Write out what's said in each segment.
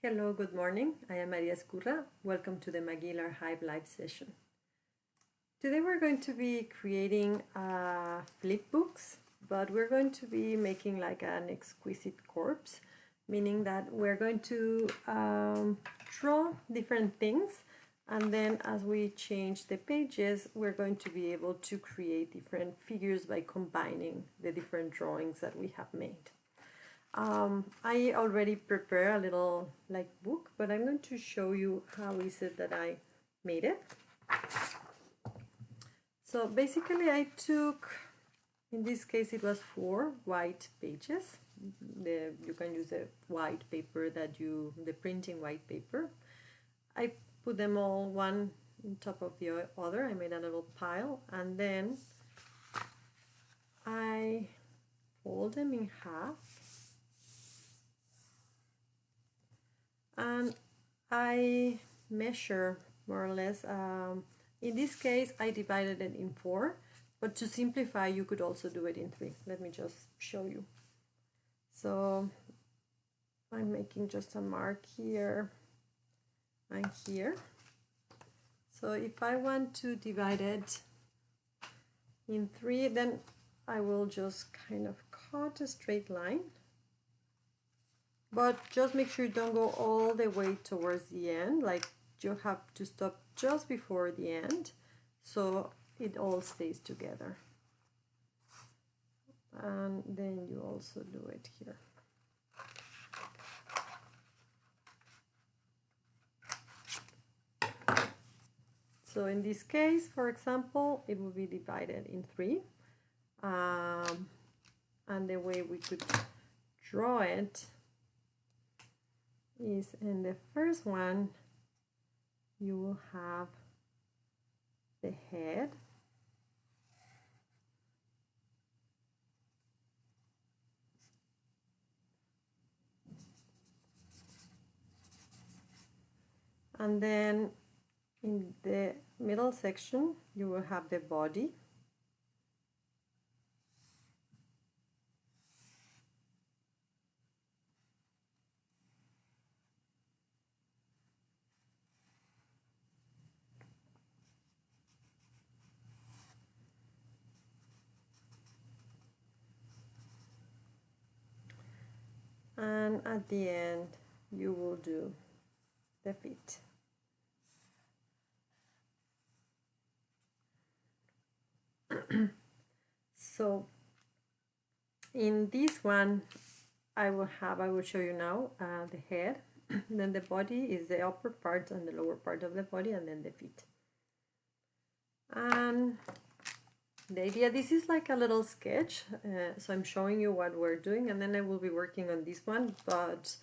Hello, good morning. I am Maria Escurra. Welcome to the McGill Hive live session. Today we're going to be creating flip books, but we're going to be making like an exquisite corpse, meaning that we're going to draw different things, and then as we change the pages, we're going to be able to create different figures by combining the different drawings that we have made. I already prepared a little book, but I'm going to show you how is it that I made it. So basically I took, in this case it was 4 white pages. You can use the white paper the printing white paper. I put them all one on top of the other. I made a little pile, and then I fold them in half. And I measure more or less, in this case I divided it in 4, but to simplify you could also do it in 3. Let me just show you. So I'm making just a mark here and here. So if I want to divide it in 3, then I will just kind of cut a straight line. But just make sure you don't go all the way towards the end, like you have to stop just before the end so it all stays together. And then you also do it here. So in this case, for example, it will be divided in 3. And the way we could draw it is in the first one you will have the head, and then in the middle section you will have the body, and at the end you will do the feet. So in this one I will show you now the head, then the body is the upper part and the lower part of the body, and then the feet. And the idea, this is like a little sketch, so I'm showing you what we're doing, and then I will be working on this one, but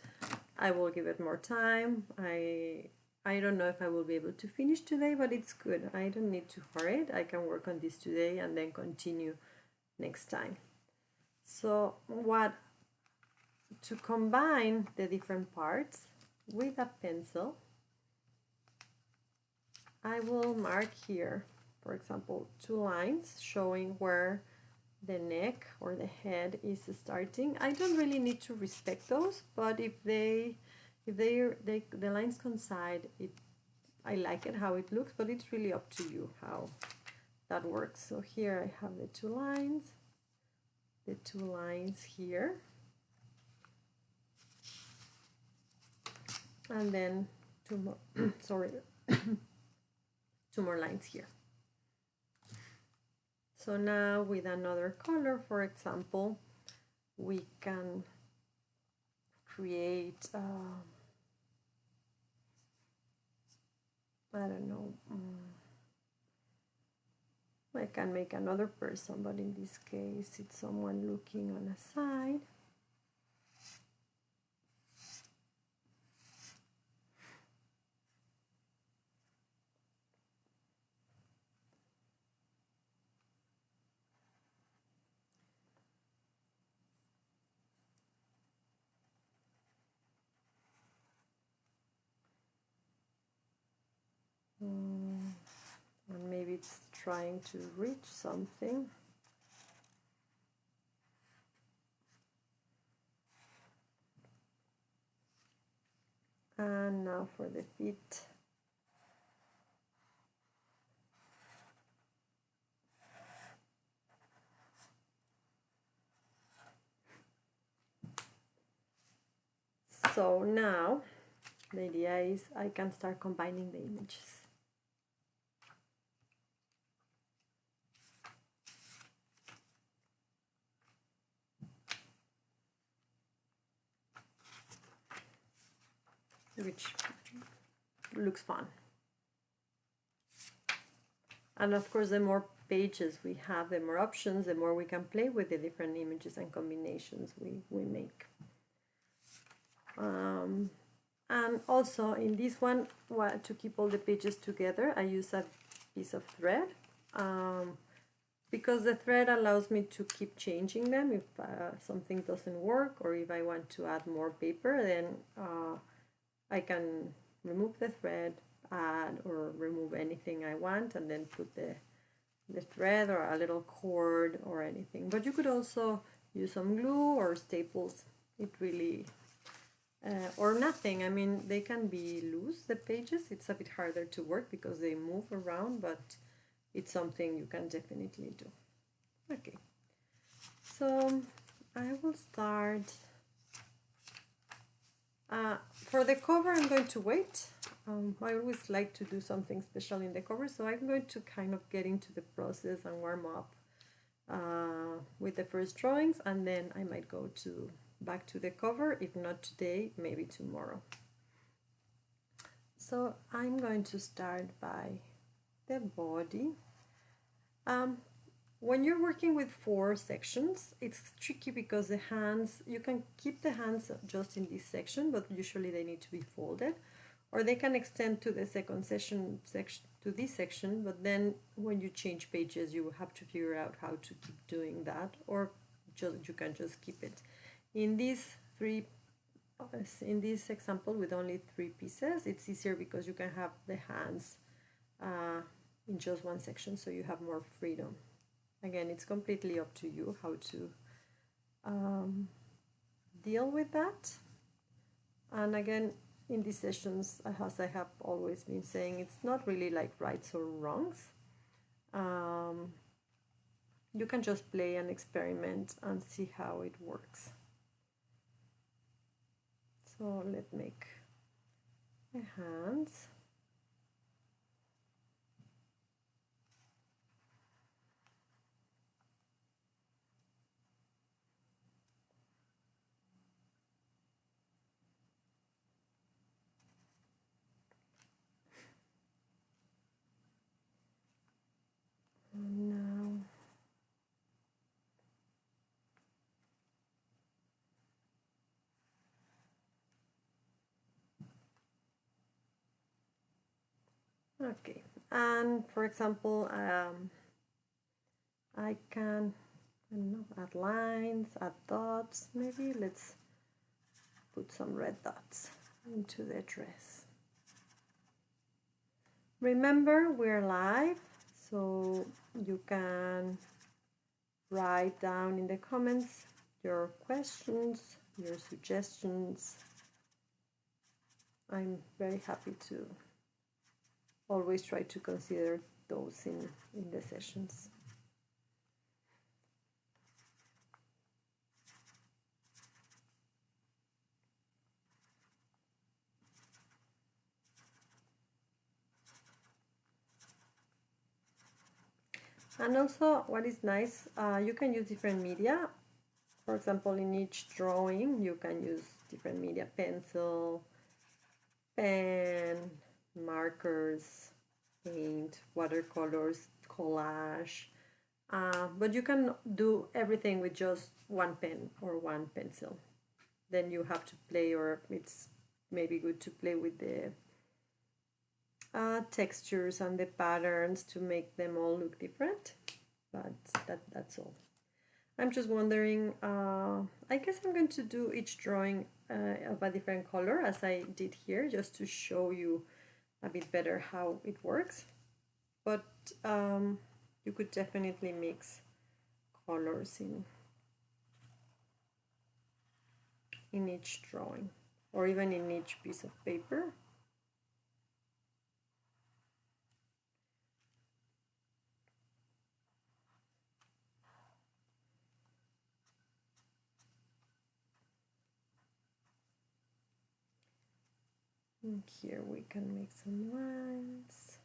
I will give it more time. I don't know if I will be able to finish today, but it's good. I don't need to hurry it. I can work on this today and then continue next time. So to combine the different parts with a pencil, I will mark here, for example, 2 lines showing where the neck or the head is starting. I don't really need to respect those, but if the lines coincide, I like it how it looks, but it's really up to you how that works. So here I have the 2 lines, the 2 lines here, and then 2 more sorry 2 more lines here. So now with another color, for example, we can create I don't know, I can make another person, but in this case it's someone looking on a side. And maybe it's trying to reach something. And now for the feet. So now the idea is I can start combining the images. Which looks fun. And of course, the more pages we have, the more options, the more we can play with the different images and combinations we make. And also in this one, to keep all the pages together, I use a piece of thread, because the thread allows me to keep changing them if something doesn't work, or if I want to add more paper, then I can remove the thread, add or remove anything I want, and then put the thread or a little cord or anything. But you could also use some glue or staples. It really or nothing. I mean, they can be loose, the pages. It's a bit harder to work because they move around, but it's something you can definitely do. Okay, so I will start. For the cover, I'm going to wait. I always like to do something special in the cover, so I'm going to kind of get into the process and warm up with the first drawings, and then I might go back to the cover. If not today, maybe tomorrow. So I'm going to start by the body. When you're working with 4 sections, it's tricky because the hands, you can keep the hands just in this section, but usually they need to be folded, or they can extend to the second section to this section, but then when you change pages, you have to figure out how to keep doing that, or you can just keep it. In this example with only 3 pieces, it's easier because you can have the hands in just one section, so you have more freedom. Again, it's completely up to you how to deal with that. And again, in these sessions, as I have always been saying, it's not really like rights or wrongs. You can just play and experiment and see how it works. So let's make the hands. And now okay, and for example, I can, I don't know, add lines, add dots. Maybe let's put some red dots into the dress. Remember, we're live, so you can write down in the comments your questions, your suggestions. I'm very happy to always try to consider those in the sessions. And also, what is nice, you can use different media. For example, in each drawing, you can use different media: pencil, pen, markers, paint, watercolors, collage. But you can do everything with just one pen or one pencil. Then you have to play, or it's maybe good to play with the textures and the patterns to make them all look different. But that's all. I'm just wondering, I guess I'm going to do each drawing of a different color as I did here, just to show you a bit better how it works. But you could definitely mix colors in each drawing or even in each piece of paper. And here we can make some lines.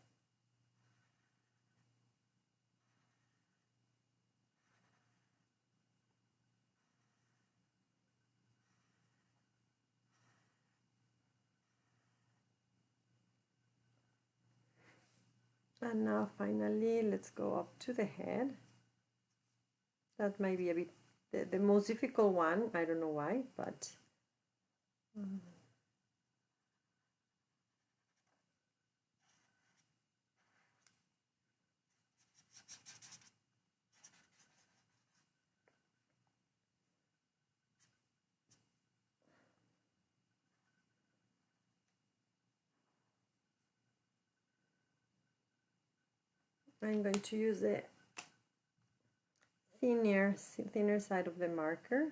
And now finally, let's go up to the head. That might be a bit the most difficult one. I don't know why, but I'm going to use the thinner side of the marker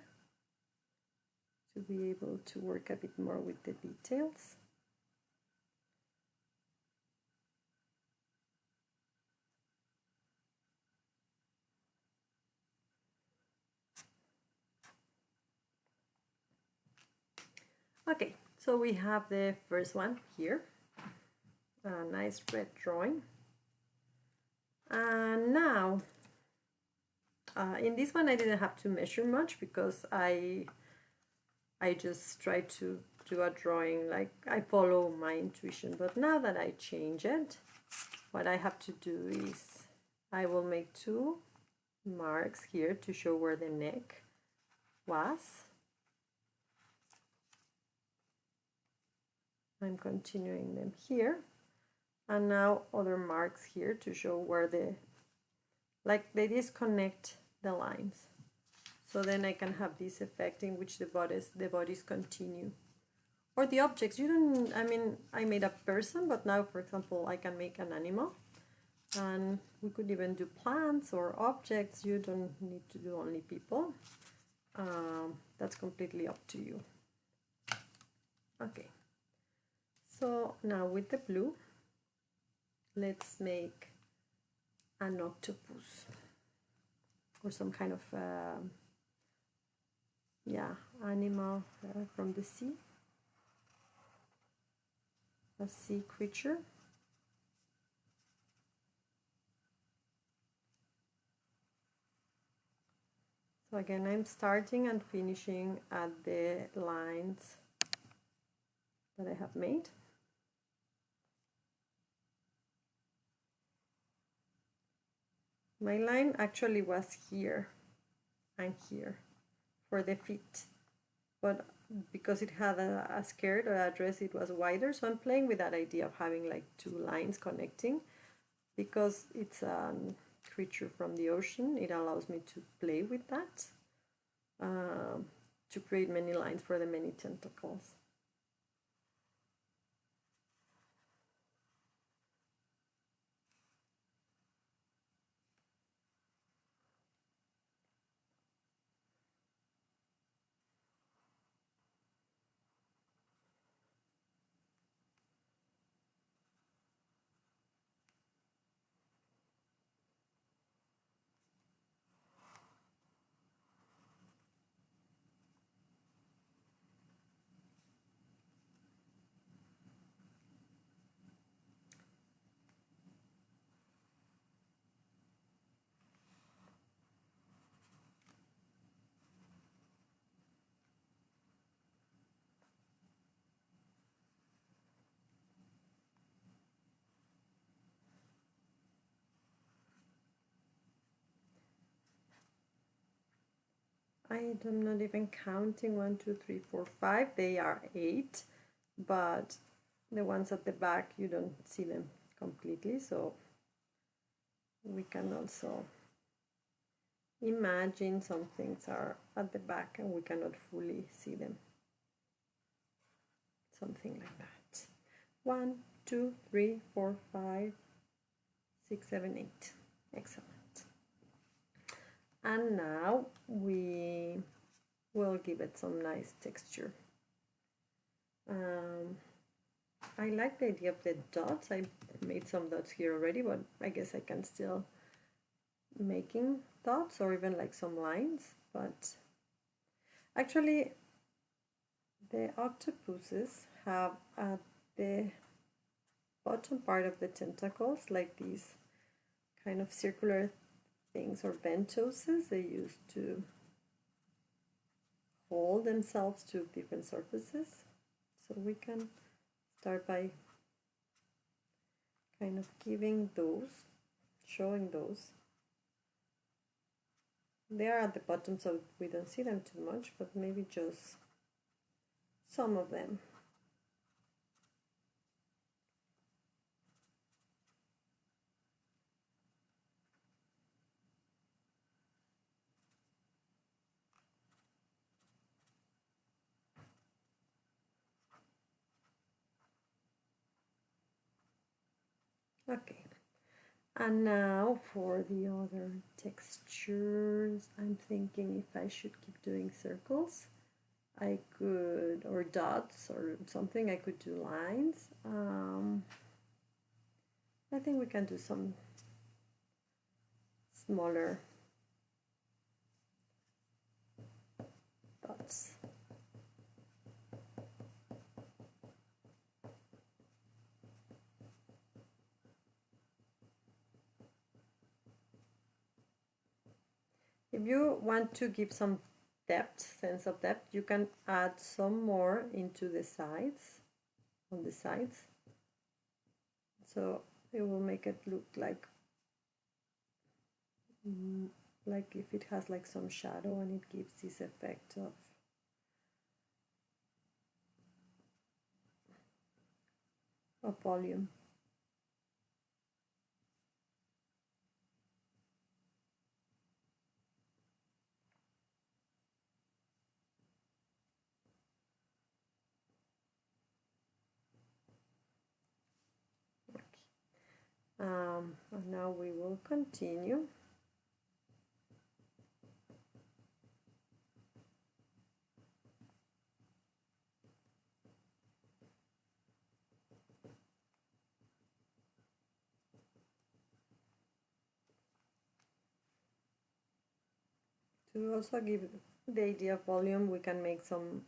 to be able to work a bit more with the details. Okay, so we have the first one here, a nice red drawing. And now, in this one I didn't have to measure much because I just try to do a drawing like I follow my intuition. But now that I change it, what I have to do is I will make 2 marks here to show where the neck was. I'm continuing them here, and now other marks here to show where they disconnect the lines. So then I can have this effect in which the bodies continue. Or the objects, you don't, I mean, I made a person, but now, for example, I can make an animal. And we could even do plants or objects. You don't need to do only people. That's completely up to you. Okay. So now with the blue, let's make an octopus or some kind of animal from the sea, a sea creature. So again, I'm starting and finishing at the lines that I have made. My line actually was here and here for the feet, but because it had a skirt or a dress, it was wider, so I'm playing with that idea of having like 2 lines connecting. Because it's a creature from the ocean, it allows me to play with that, to create many lines for the many tentacles. I'm not even counting 1, 2, 3, 4, 5. They are 8, but the ones at the back you don't see them completely, so we can also imagine some things are at the back and we cannot fully see them. Something like that. 1, 2, 3, 4, 5, 6, 7, 8. Excellent. And now we will give it some nice texture. I like the idea of the dots. I made some dots here already, but I guess I can still making dots or even like some lines. But actually, the octopuses have at the bottom part of the tentacles like these kind of circular things or ventoses they use to hold themselves to different surfaces. So we can start by kind of giving those, showing those. They are at the bottom, so we don't see them too much, but maybe just some of them. Okay, and now for the other textures, I'm thinking if I should keep doing circles, I could, or dots or something, I could do lines. I think we can do some smaller dots. If you want to give some depth, sense of depth, you can add some more into the sides, on the sides. So it will make it look like if it has like some shadow and it gives this effect of volume. And now we will continue. To also give the idea of volume, we can make some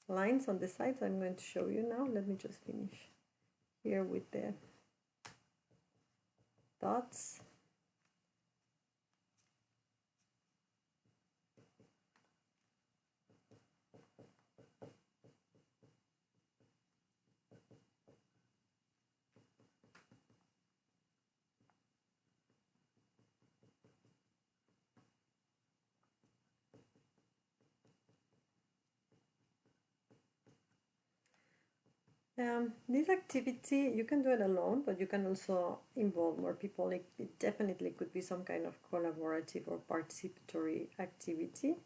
lines on the sides. I'm going to show you now. Let me just finish here with the dots. This activity, you can do it alone, but you can also involve more people. It definitely could be some kind of collaborative or participatory activity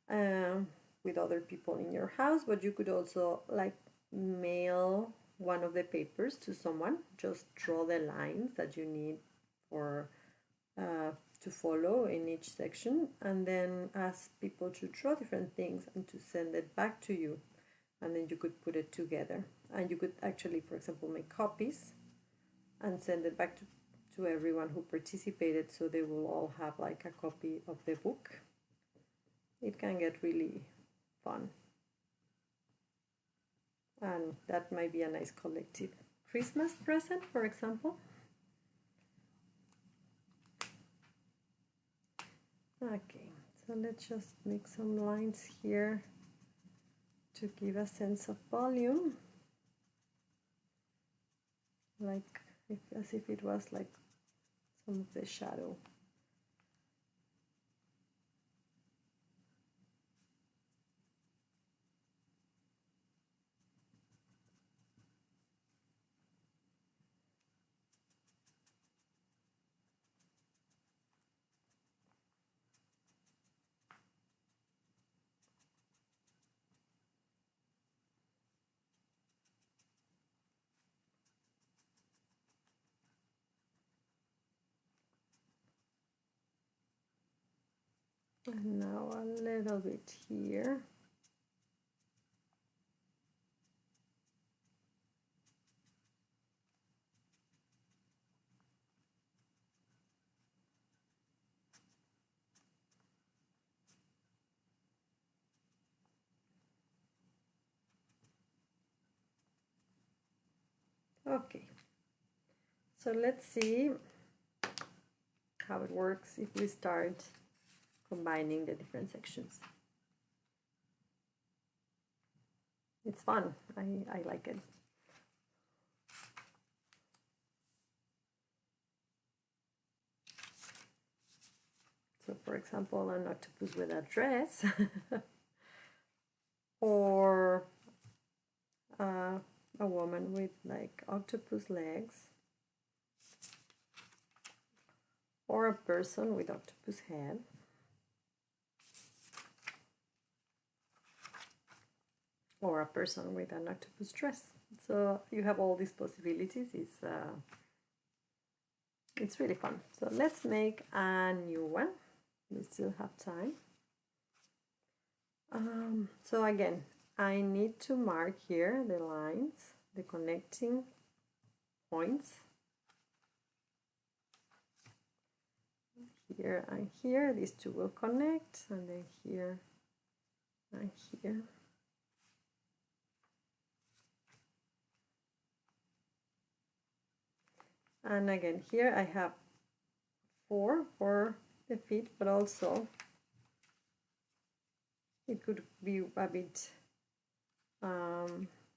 with other people in your house, but you could also like mail one of the papers to someone, just draw the lines that you need for to follow in each section, and then ask people to draw different things and to send it back to you, and then you could put it together. And you could actually, for example, make copies and send it back to everyone who participated, so they will all have like a copy of the book. It can get really fun, and that might be a nice collective Christmas present, for example. Okay, so let's just make some lines here to give a sense of volume, like as if it was like some of the shadow. And now a little bit here. Okay, so let's see how it works if we start combining the different sections. It's fun. I like it. So for example, an octopus with a dress or a woman with like octopus legs, or a person with octopus head, or a person with an octopus dress. So you have all these possibilities. It's really fun. So let's make a new one. We still have time. So again, I need to mark here the lines, the connecting points. Here and here, these two will connect, and then here and here. And again, here I have 4 for the feet, but also it could be a bit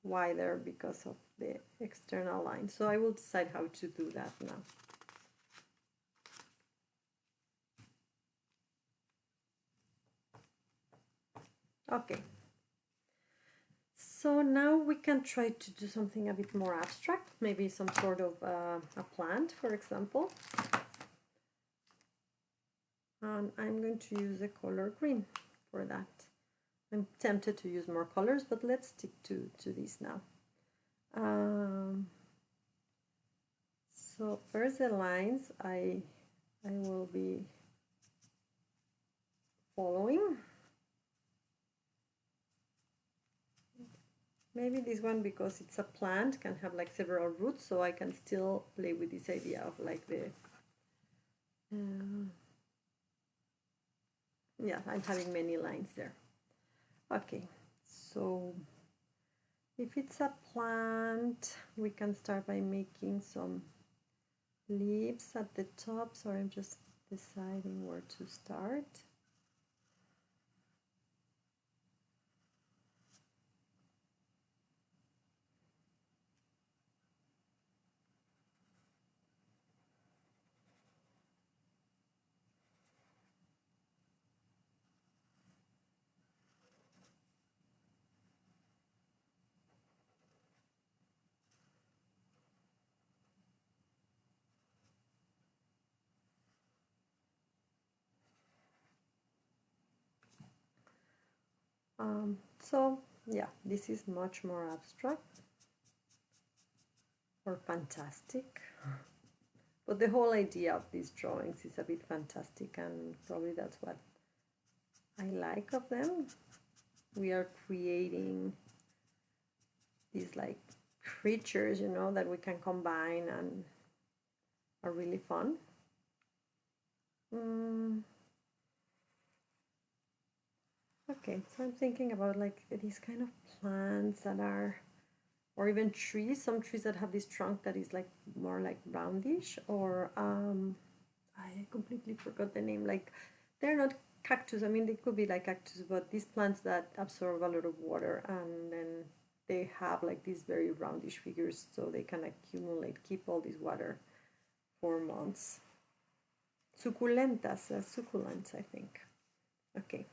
wider because of the external line. So I will decide how to do that now. Okay. So now we can try to do something a bit more abstract, maybe some sort of a plant, for example. And I'm going to use the color green for that. I'm tempted to use more colors, but let's stick to these now. So first the lines I will be following. Maybe this one, because it's a plant, can have like several roots, so I can still play with this idea of like the yeah, I'm having many lines there. Okay, so if it's a plant, we can start by making some leaves at the top. So I'm just deciding where to start. So yeah, this is much more abstract or fantastic, but the whole idea of these drawings is a bit fantastic, and probably that's what I like of them. We are creating these like creatures, you know, that we can combine and are really fun. Okay, so I'm thinking about like these kind of plants that are, or even trees, some trees that have this trunk that is like more like roundish, or I completely forgot the name. Like they're not cactus. I mean, they could be like cactus, but these plants that absorb a lot of water, and then they have like these very roundish figures, so they can accumulate, keep all this water for months. Succulentas, succulents, I think. Okay.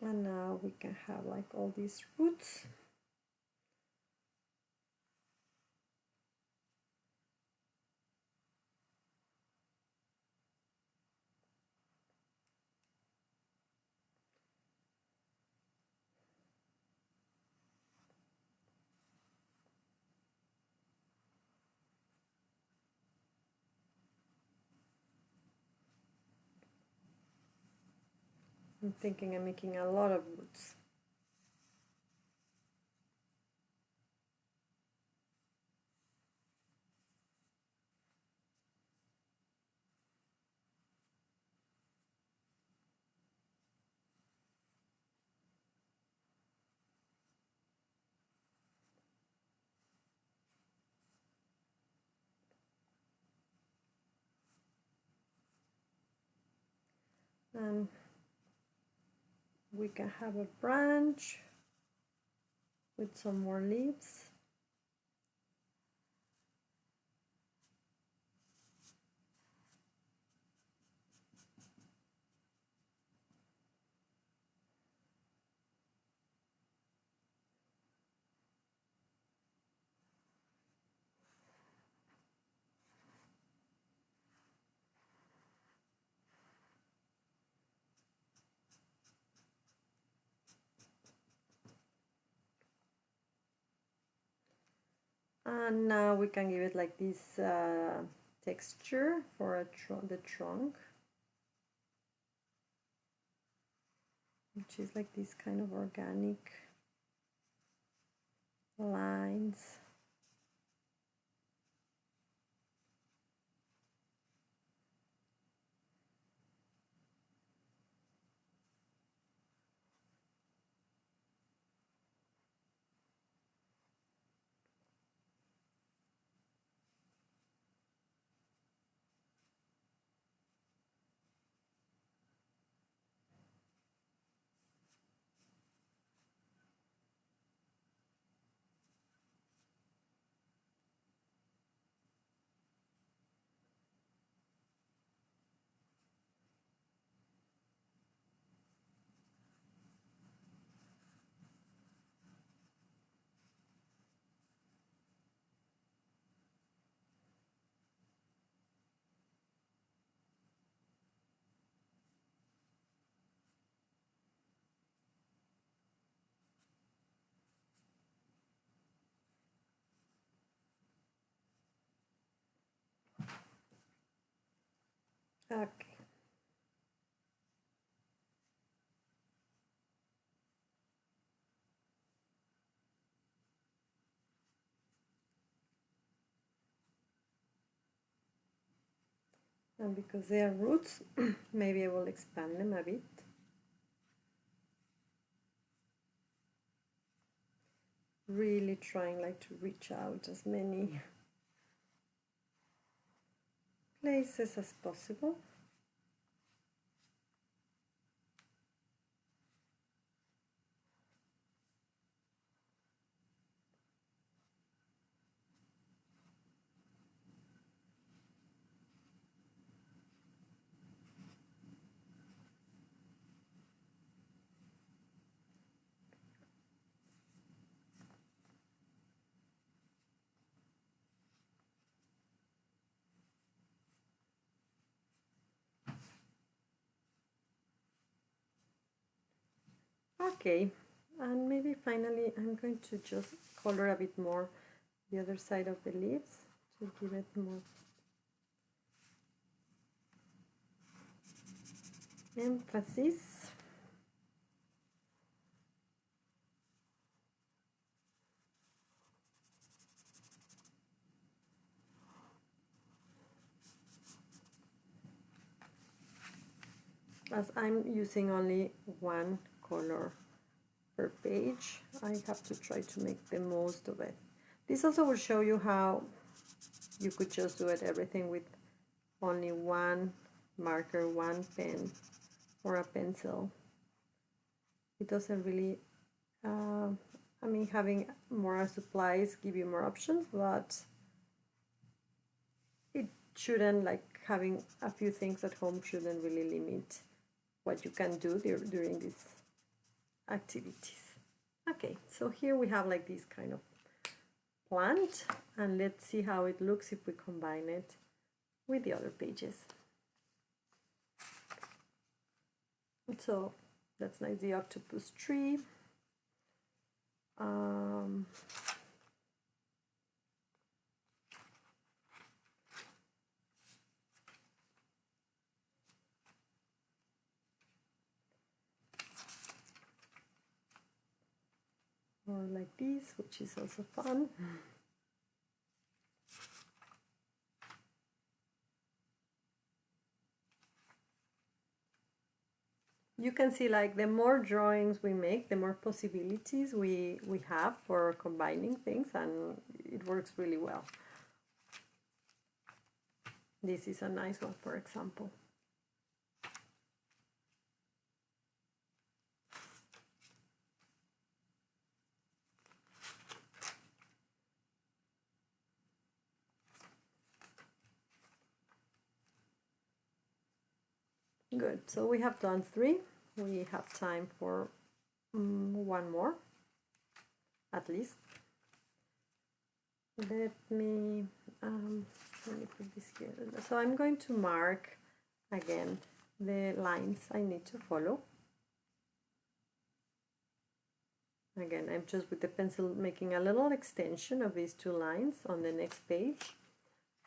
And now we can have like all these roots. I'm thinking I'm making a lot of roots. and we can have a branch with some more leaves. And now we can give it like this texture for the trunk, which is like this kind of organic lines. Okay. And because they are roots, maybe I will expand them a bit. Really trying like to reach out as many places as possible. Okay, and maybe finally I'm going to just color a bit more the other side of the leaves to give it more emphasis. As I'm using only one color per page, I have to try to make the most of it. This also will show you how you could just do it everything with only one marker, one pen, or a pencil. It doesn't really, I mean, having more supplies give you more options, but it shouldn't, like having a few things at home shouldn't really limit what you can do during these activities. Okay, so here we have like this kind of plant, and let's see how it looks if we combine it with the other pages. So that's nice, the octopus tree. Or like this, which is also fun. You can see like the more drawings we make, the more possibilities we have for combining things, and it works really well. This is a nice one, for example. Good, so we have done 3. We have time for 1 more, at least. Let me put this here. So I'm going to mark again the lines I need to follow. Again, I'm just with the pencil making a little extension of these 2 lines on the next page.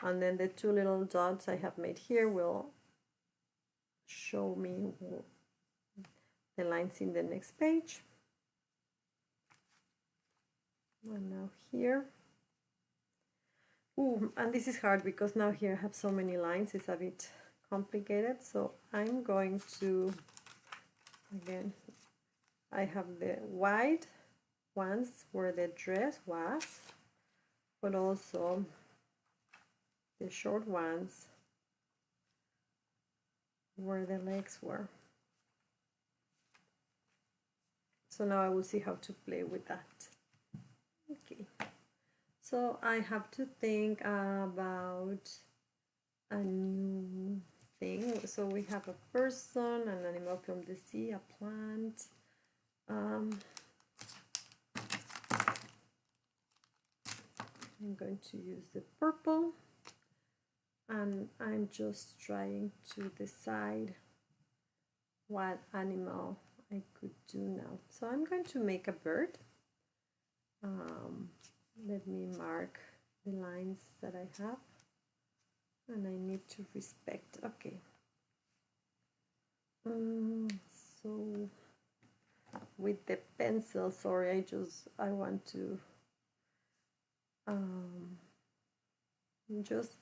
And then the 2 little dots I have made here will show me the lines in the next page. And now here. Ooh, and this is hard because now here I have so many lines, it's a bit complicated. So I'm going to, again, I have the wide ones where the dress was, but also the short ones where the legs were. So now I will see how to play with that. Okay. So I have to think about a new thing. So we have a person, an animal from the sea, a plant. I'm going to use the purple, and I'm just trying to decide what animal I could do now. So I'm going to make a bird. Let me mark the lines that I have, and I need to respect. Okay. So with the pencil, sorry, I want to just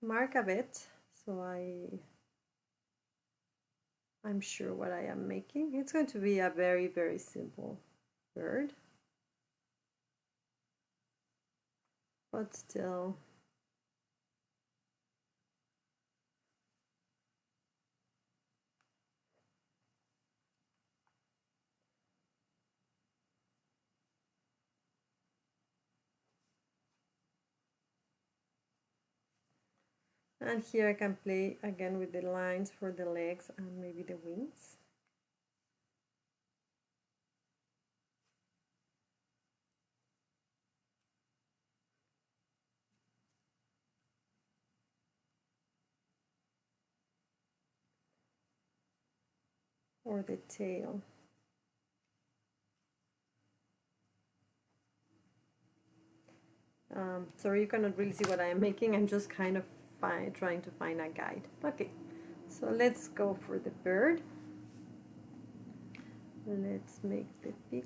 mark a bit so I'm sure what I am making. It's going to be a very, very simple bird, but still and here I can play again with the lines for the legs and maybe the wings. Or the tail. Sorry, you cannot really see what I am making. I'm just kind of trying to find a guide. Okay, so let's go for the bird. Let's make the beak.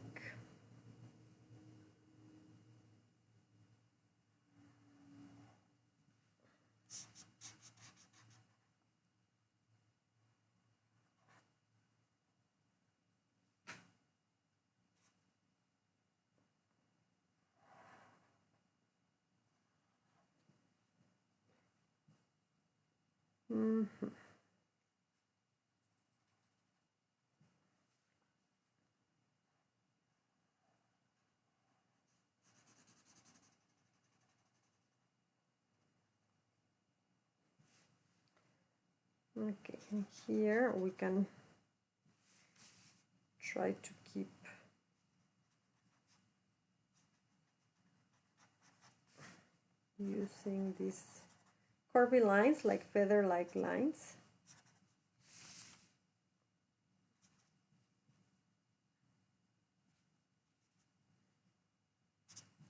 Okay, and here we can try to keep using these curvy lines, like feather-like lines.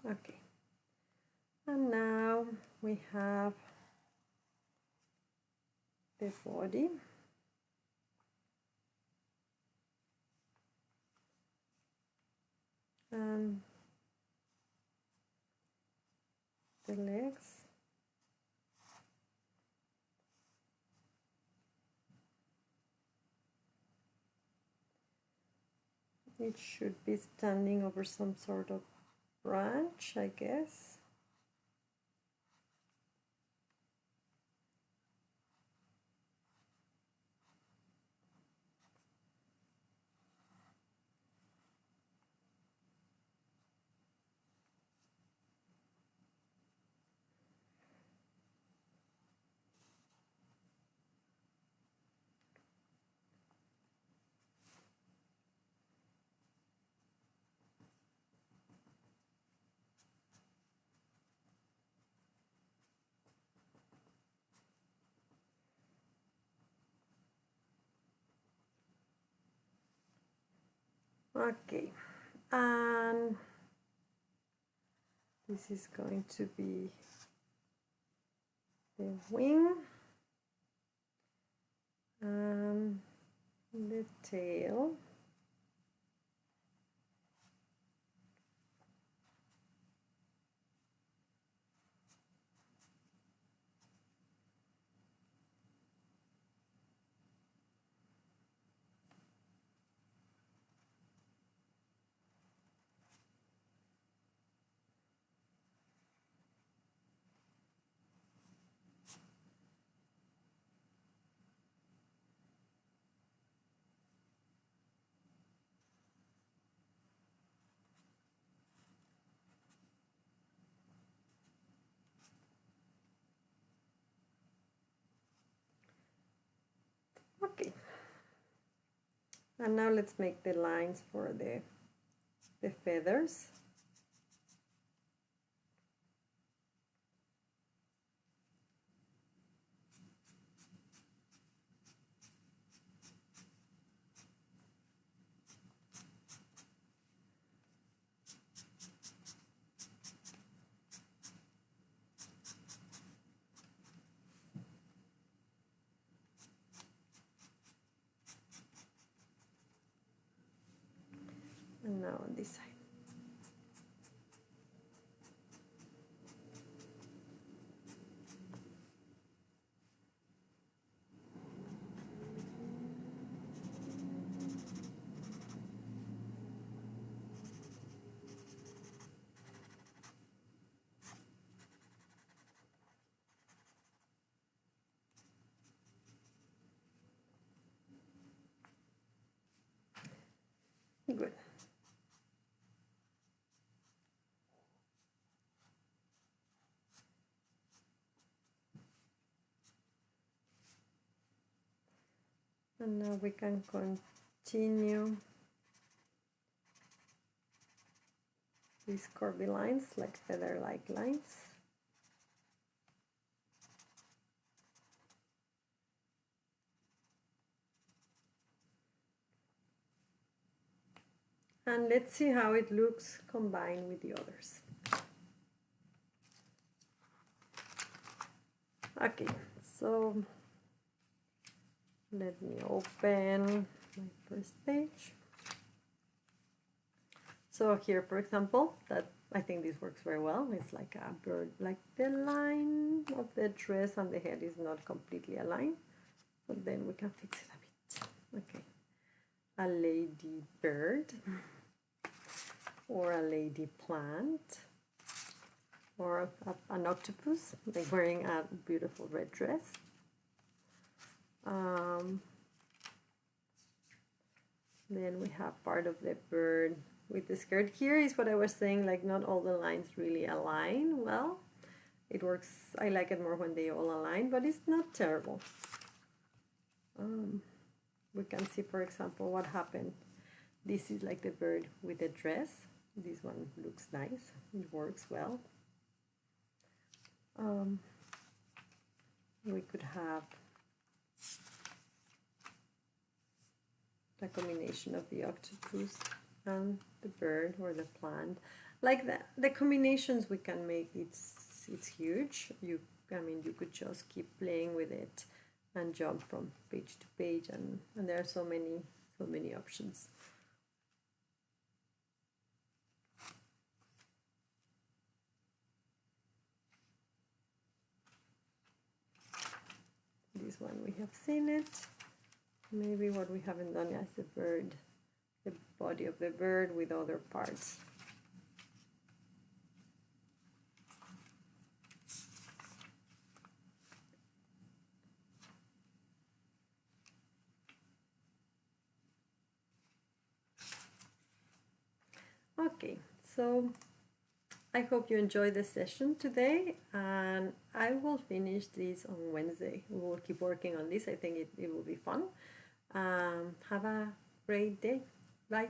Okay, and now we have the body. And the legs. It should be standing over some sort of branch, I guess. Okay, and this is going to be the wing and the tail. Okay, and now let's make the lines for the feathers. And now on this side. Good. And now we can continue these curvy lines, like feather-like lines. And let's see how it looks combined with the others. Okay, so let me open my first page. So here, for example, that I think this works very well. It's like a bird, like the line of the dress and the head is not completely aligned, but then we can fix it a bit. Okay, a lady bird, or a lady plant, or an octopus, like wearing a beautiful red dress. Then we have part of the bird with the skirt. Here is what I was saying, like not all the lines really align well. It works, I like it more when they all align, but it's not terrible. We can see, for example, what happened. This is like the bird with the dress. This one looks nice, it works well. We could have a combination of the octopus and the bird or the plant. Like the combinations we can make, it's huge. I mean, you could just keep playing with it and jump from page to page, and there are so many options. This one we have seen it. Maybe what we haven't done is the bird, the body of the bird with other parts. Okay, so I hope you enjoyed the session today, and I will finish this on Wednesday. We will keep working on this. I think it will be fun. Have a great day. Bye.